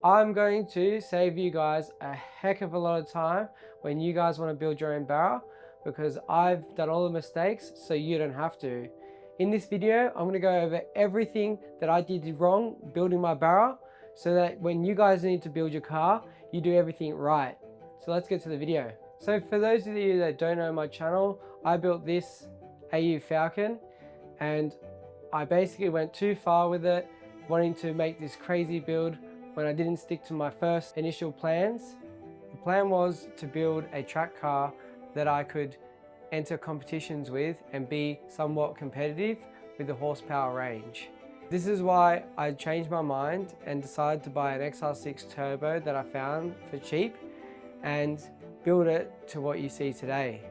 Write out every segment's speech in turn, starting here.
I'm going to save you guys a heck of a lot of time when you guys want to build your own barrel, because I've done all the mistakes so you don't have to. In this video, I'm going to go over everything that I did wrong building my barrel so that when you guys need to build your car, you do everything right. So let's get to the video. So for those of you that don't know my channel, I built this AU Falcon and I basically went too far with it, wanting to make this crazy build when I didn't stick to my first initial plans. The plan was to build a track car that I could enter competitions with and be somewhat competitive with the horsepower range. This is why I changed my mind and decided to buy an XR6 Turbo that I found for cheap and build it to what you see today.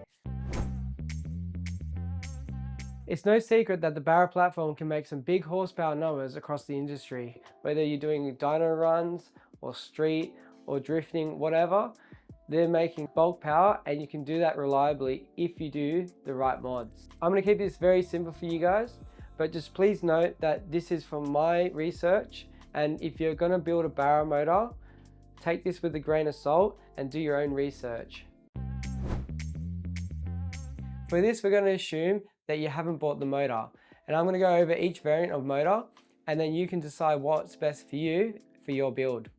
It's no secret that the barrel platform can make some big horsepower numbers across the industry, whether you're doing dyno runs or street or drifting, whatever. They're making bulk power and you can do that reliably if you do the right mods. I'm going to keep this very simple for you guys, but just please note that this is from my research, and if you're going to build a barrel motor, take this with a grain of salt and do your own research. For this, we're going to assume that you haven't bought the motor, and I'm going to go over each variant of motor and then you can decide what's best for you for your build.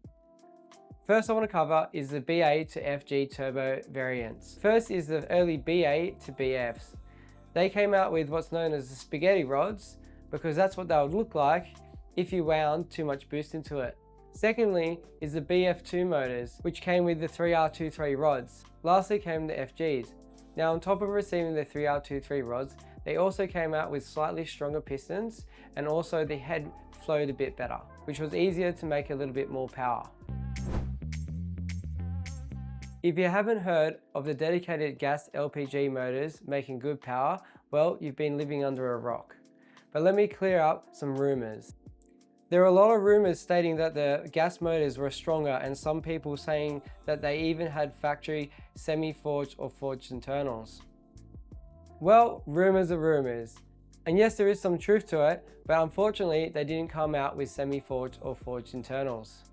First I want to cover is the BA to FG turbo variants. First is the early BA to BFs. They came out with what's known as the spaghetti rods because that's what they would look like if you wound too much boost into it. Secondly is the BF2 motors, which came with the 3R23 rods. Lastly came the FGs. Now on top of receiving the 3R23 rods, they also came out with slightly stronger pistons, and also the head flowed a bit better, which was easier to make a little bit more power. If you haven't heard of the dedicated gas LPG motors making good power, well, you've been living under a rock. But let me clear up some rumors. There are a lot of rumors stating that the gas motors were stronger, and some people saying that they even had factory semi-forged or forged internals. Well, rumors are rumors. And yes, there is some truth to it, but unfortunately they didn't come out with semi-forged or forged internals.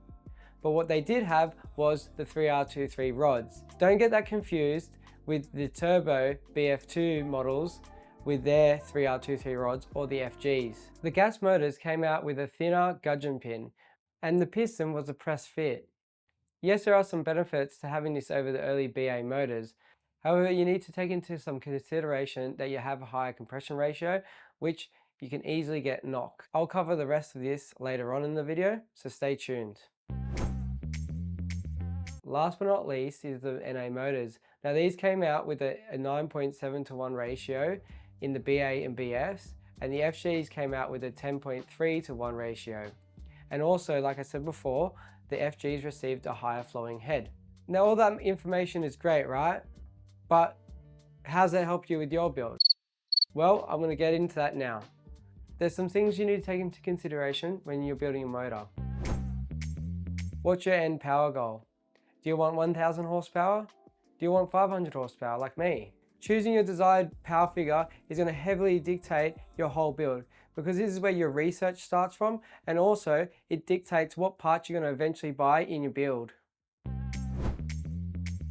But what they did have was the 3R23 rods. Don't get that confused with the turbo BF2 models with their 3R23 rods or the FGs. The gas motors came out with a thinner gudgeon pin and the piston was a press fit. Yes, there are some benefits to having this over the early BA motors. However, you need to take into some consideration that you have a higher compression ratio, which you can easily get knock. I'll cover the rest of this later on in the video, so stay tuned. Last but not least is the NA motors. Now these came out with a 9.7:1 ratio in the BA and BFs, and the FGs came out with a 10.3:1 ratio. And also, like I said before, the FGs received a higher flowing head. Now all that information is great, right? But how's that help you with your build? Well, I'm going to get into that now. There's some things you need to take into consideration when you're building a motor. What's your end power goal? Do you want 1000 horsepower? Do you want 500 horsepower like me? Choosing your desired power figure is going to heavily dictate your whole build, because this is where your research starts from, and also it dictates what parts you're going to eventually buy in your build.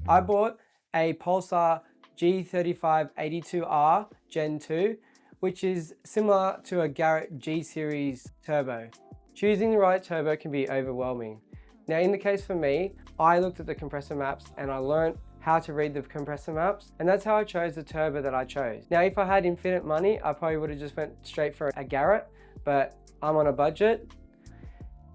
I bought a Pulsar G3582R Gen 2, which is similar to a Garrett G Series turbo. Choosing the right turbo can be overwhelming. Now in the case for me, I looked at the compressor maps and I learned how to read the compressor maps, and that's how I chose the turbo that I chose. Now if I had infinite money, I probably would have just went straight for a Garrett, but I'm on a budget.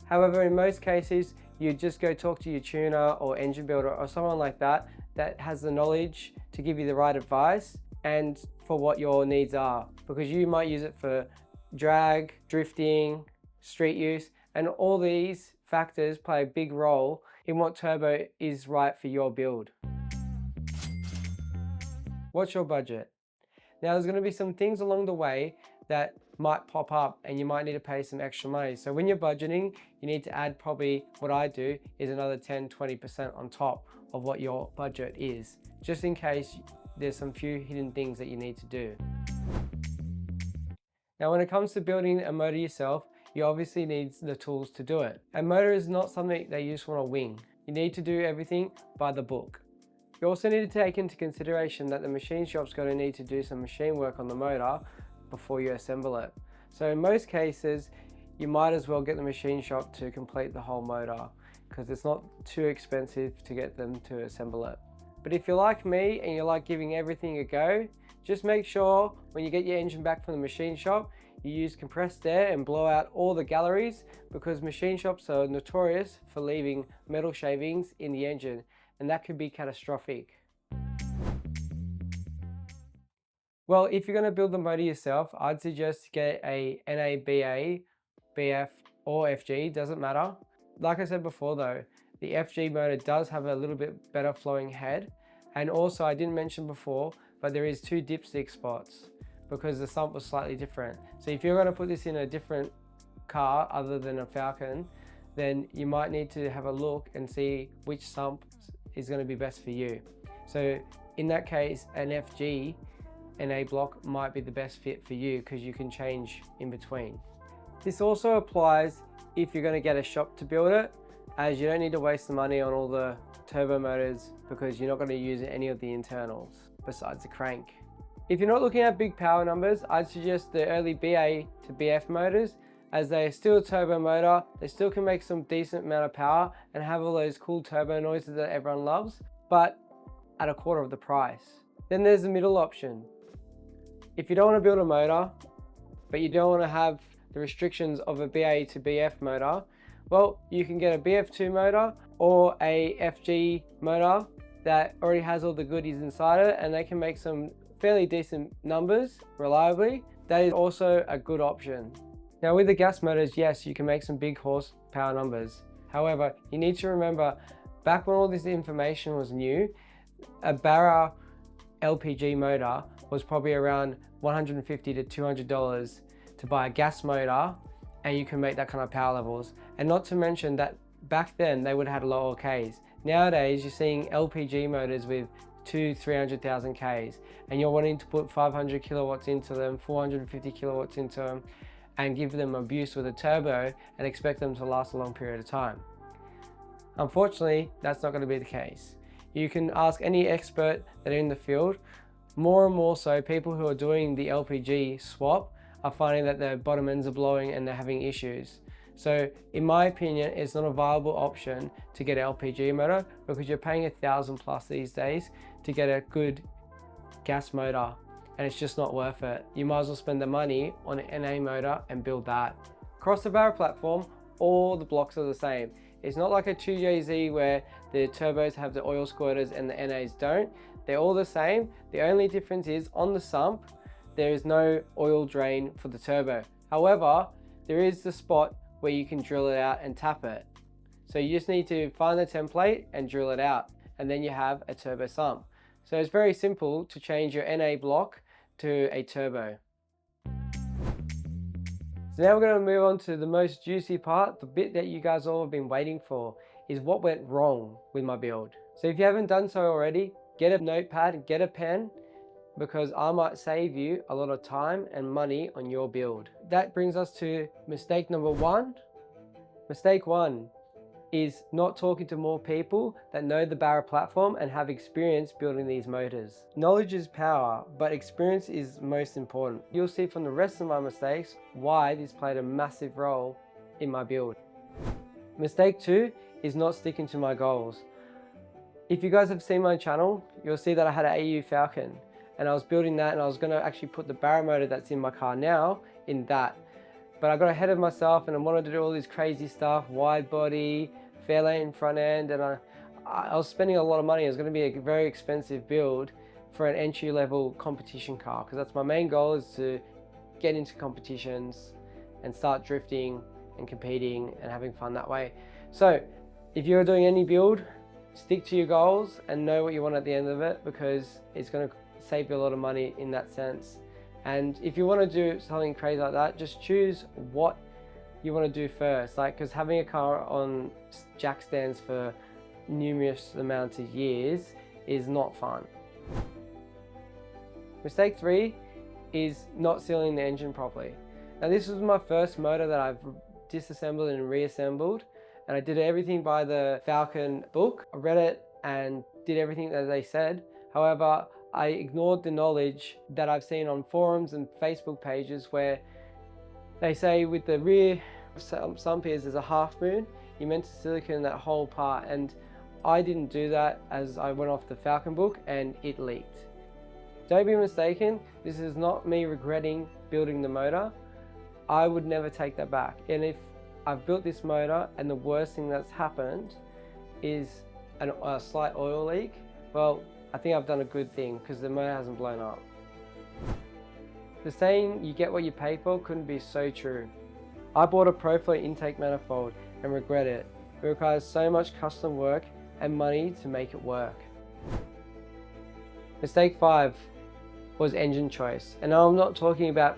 However, in most cases, you just go talk to your tuner or engine builder or someone like that that has the knowledge to give you the right advice and for what your needs are, because you might use it for drag, drifting, street use, and all these factors play a big role in what turbo is right for your build. What's your budget? Now there's going to be some things along the way that might pop up and you might need to pay some extra money. So when you're budgeting, you need to add probably, what I do is another 10-20% on top of what your budget is, just in case there's some few hidden things that you need to do. Now when it comes to building a motor yourself, you obviously need the tools to do it. A motor is not something that you just want to wing. You need to do everything by the book. You also need to take into consideration that the machine shop's going to need to do some machine work on the motor before you assemble it. So in most cases, you might as well get the machine shop to complete the whole motor because it's not too expensive to get them to assemble it. But if you're like me and you like giving everything a go, just make sure when you get your engine back from the machine shop, you use compressed air and blow out all the galleries, because machine shops are notorious for leaving metal shavings in the engine, and that could be catastrophic. Well, if you're going to build the motor yourself, I'd suggest get a NABA, BF or FG, doesn't matter. Like I said before though, the FG motor does have a little bit better flowing head, and also I didn't mention before, but there is 2 dipstick spots because the sump was slightly different. So if you're going to put this in a different car other than a Falcon, then you might need to have a look and see which sump is going to be best for you. So in that case, an FG NA block might be the best fit for you because you can change in between. This also applies if you're going to get a shop to build it, as you don't need to waste the money on all the turbo motors because you're not going to use any of the internals besides the crank. If you're not looking at big power numbers, I'd suggest the early BA to BF motors, as they are still a turbo motor. They still can make some decent amount of power and have all those cool turbo noises that everyone loves, but at a quarter of the price. Then there's the middle option. If you don't want to build a motor, but you don't want to have the restrictions of a BA to BF motor, well, you can get a BF2 motor or a FG motor that already has all the goodies inside it, and they can make some fairly decent numbers reliably. That is also a good option. Now with the gas motors, yes, you can make some big horsepower numbers. However, you need to remember, back when all this information was new, a Barra LPG motor was probably around $150 to $200 to buy a gas motor, and you can make that kind of power levels. And not to mention that back then they would have had lower Ks. Nowadays you're seeing LPG motors with 200,000-300,000 Ks, and you're wanting to put 500 kilowatts into them, 450 kilowatts into them, and give them a boost with a turbo and expect them to last a long period of time. Unfortunately, that's not going to be the case. You can ask any expert that are in the field. More and more so, people who are doing the LPG swap are finding that their bottom ends are blowing and they're having issues. So in my opinion, it's not a viable option to get an LPG motor because you're paying $1,000+ these days to get a good gas motor, and it's just not worth it. You might as well spend the money on an NA motor and build that. Across the Barra platform, all the blocks are the same. It's not like a 2JZ where the turbos have the oil squirters and the NAs don't. They're all the same. The only difference is on the sump, there is no oil drain for the turbo. However, there is the spot where you can drill it out and tap it. So you just need to find the template and drill it out, and then you have a turbo sump. So it's very simple to change your NA block to a turbo. So now we're going to move on to the most juicy part, the bit that you guys all have been waiting for, is what went wrong with my build. So if you haven't done so already, get a notepad, get a pen, because I might save you a lot of time and money on your build. That brings us to mistake number 1. Mistake 1 is not talking to more people that know the Barra platform and have experience building these motors. Knowledge is power, but experience is most important. You'll see from the rest of my mistakes why this played a massive role in my build. Mistake 2 is not sticking to my goals. If you guys have seen my channel, you'll see that I had an AU Falcon, and I was building that, and I was going to actually put the Barra motor that's in my car now in that. But I got ahead of myself and I wanted to do all this crazy stuff, wide body, Fairlane front end, and I was spending a lot of money. It was going to be a very expensive build for an entry-level competition car, because that's my main goal, is to get into competitions and start drifting and competing and having fun that way. So if you're doing any build, stick to your goals and know what you want at the end of it, because it's going to save you a lot of money in that sense. And if you want to do something crazy like that, just choose what you want to do first. Like, because having a car on jack stands for numerous amounts of years is not fun. Mistake 3 is not sealing the engine properly. Now this was my first motor that I've disassembled and reassembled, and I did everything by the Falcon book. I read it and did everything that they said. However, I ignored the knowledge that I've seen on forums and Facebook pages where they say with the rear sump ears there's a half moon. You meant to silicone that whole part, and I didn't do that as I went off the Falcon book and it leaked. Don't be mistaken, this is not me regretting building the motor. I would never take that back. And if I've built this motor and the worst thing that's happened is a slight oil leak, well, I think I've done a good thing because the motor hasn't blown up. The saying, you get what you pay for, couldn't be so true. I bought a ProFlow intake manifold and regret it. It requires so much custom work and money to make it work. Mistake 5 was engine choice. And now I'm not talking about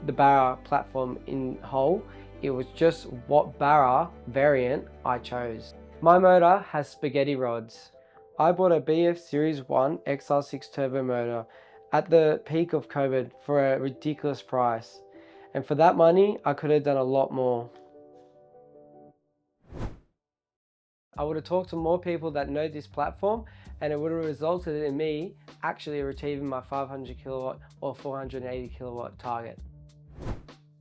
the Barra platform in whole, it was just what Barra variant I chose. My motor has spaghetti rods. I bought a BF Series 1 XR6 turbo motor at the peak of COVID for a ridiculous price. And for that money, I could have done a lot more. I would have talked to more people that know this platform, and it would have resulted in me actually achieving my 500 kilowatt or 480 kilowatt target.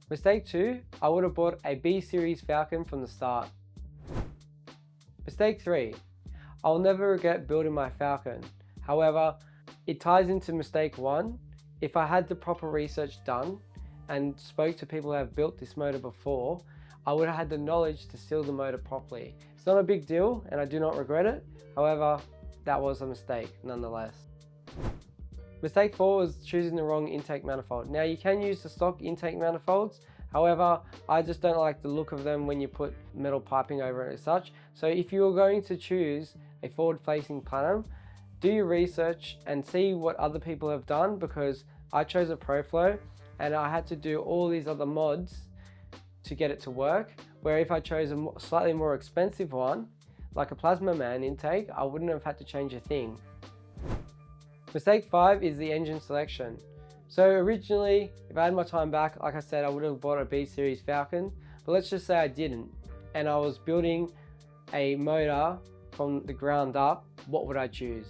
Mistake 2, I would have bought a B Series Falcon from the start. Mistake 3, I'll never regret building my Falcon. However, it ties into mistake 1. If I had the proper research done and spoke to people who have built this motor before, I would have had the knowledge to seal the motor properly. It's not a big deal and I do not regret it. However, that was a mistake nonetheless. Mistake 4 was choosing the wrong intake manifold. Now you can use the stock intake manifolds, however, I just don't like the look of them when you put metal piping over it as such. So if you're going to choose a forward-facing plenum, do your research and see what other people have done, because I chose a ProFlow and I had to do all these other mods to get it to work, where if I chose a slightly more expensive one, like a Plasma Man intake, I wouldn't have had to change a thing. Mistake 5 is the engine selection. So originally, if I had my time back, like I said, I would have bought a B Series Falcon, but let's just say I didn't, and I was building a motor from the ground up, what would I choose?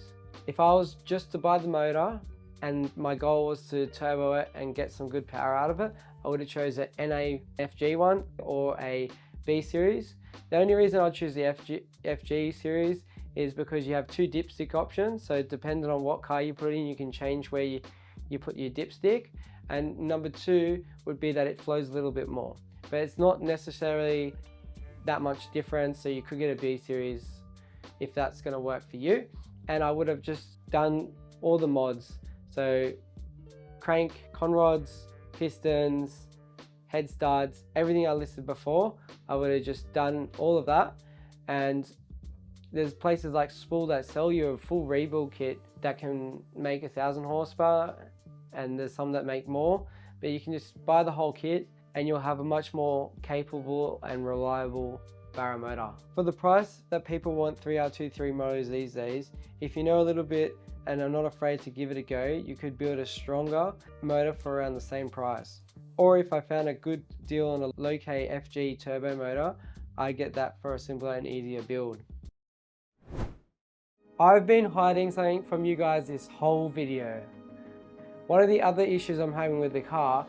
If I was just to buy the motor and my goal was to turbo it and get some good power out of it, I would have chosen an NA FG one or a B Series. The only reason I'd choose the FG Series is because you have 2 dipstick options, so depending on what car you put in, you can change where you put your dipstick. And number 2 would be that it flows a little bit more, but it's not necessarily that much difference, so you could get a B Series if that's going to work for you. And I would have just done all the mods, so crank, conrods, pistons, head studs, everything I listed before. I would have just done all of that. And there's places like Spool that sell you a full rebuild kit that can make 1,000 horsepower, and there's some that make more, but you can just buy the whole kit and you'll have a much more capable and reliable Barra motor. For the price that people want 3R23 motors these days, if you know a little bit and are not afraid to give it a go, you could build a stronger motor for around the same price. Or if I found a good deal on a low-K FG turbo motor, I get that for a simpler and easier build. I've been hiding something from you guys this whole video. One of the other issues I'm having with the car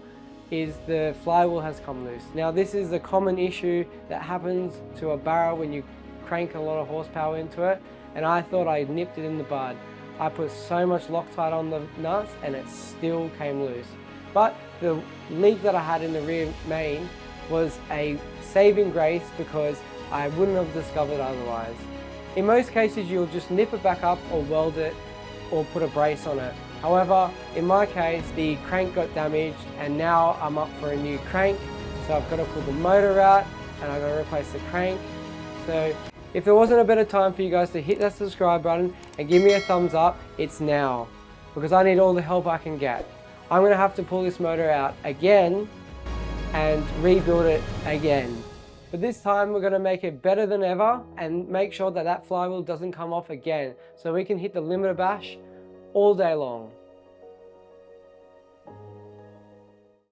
is the flywheel has come loose. Now this is a common issue that happens to a Barra when you crank a lot of horsepower into it, and I thought I nipped it in the bud. I put so much Loctite on the nuts and it still came loose. But the leak that I had in the rear main was a saving grace because I wouldn't have discovered otherwise. In most cases you'll just nip it back up or weld it or put a brace on it. However, in my case, the crank got damaged and now I'm up for a new crank. So I've got to pull the motor out and I've got to replace the crank. So if there wasn't a better time for you guys to hit that subscribe button and give me a thumbs up, it's now, because I need all the help I can get. I'm gonna have to pull this motor out again and rebuild it again. But this time we're gonna make it better than ever and make sure that that flywheel doesn't come off again, so we can hit the limiter bash all day long.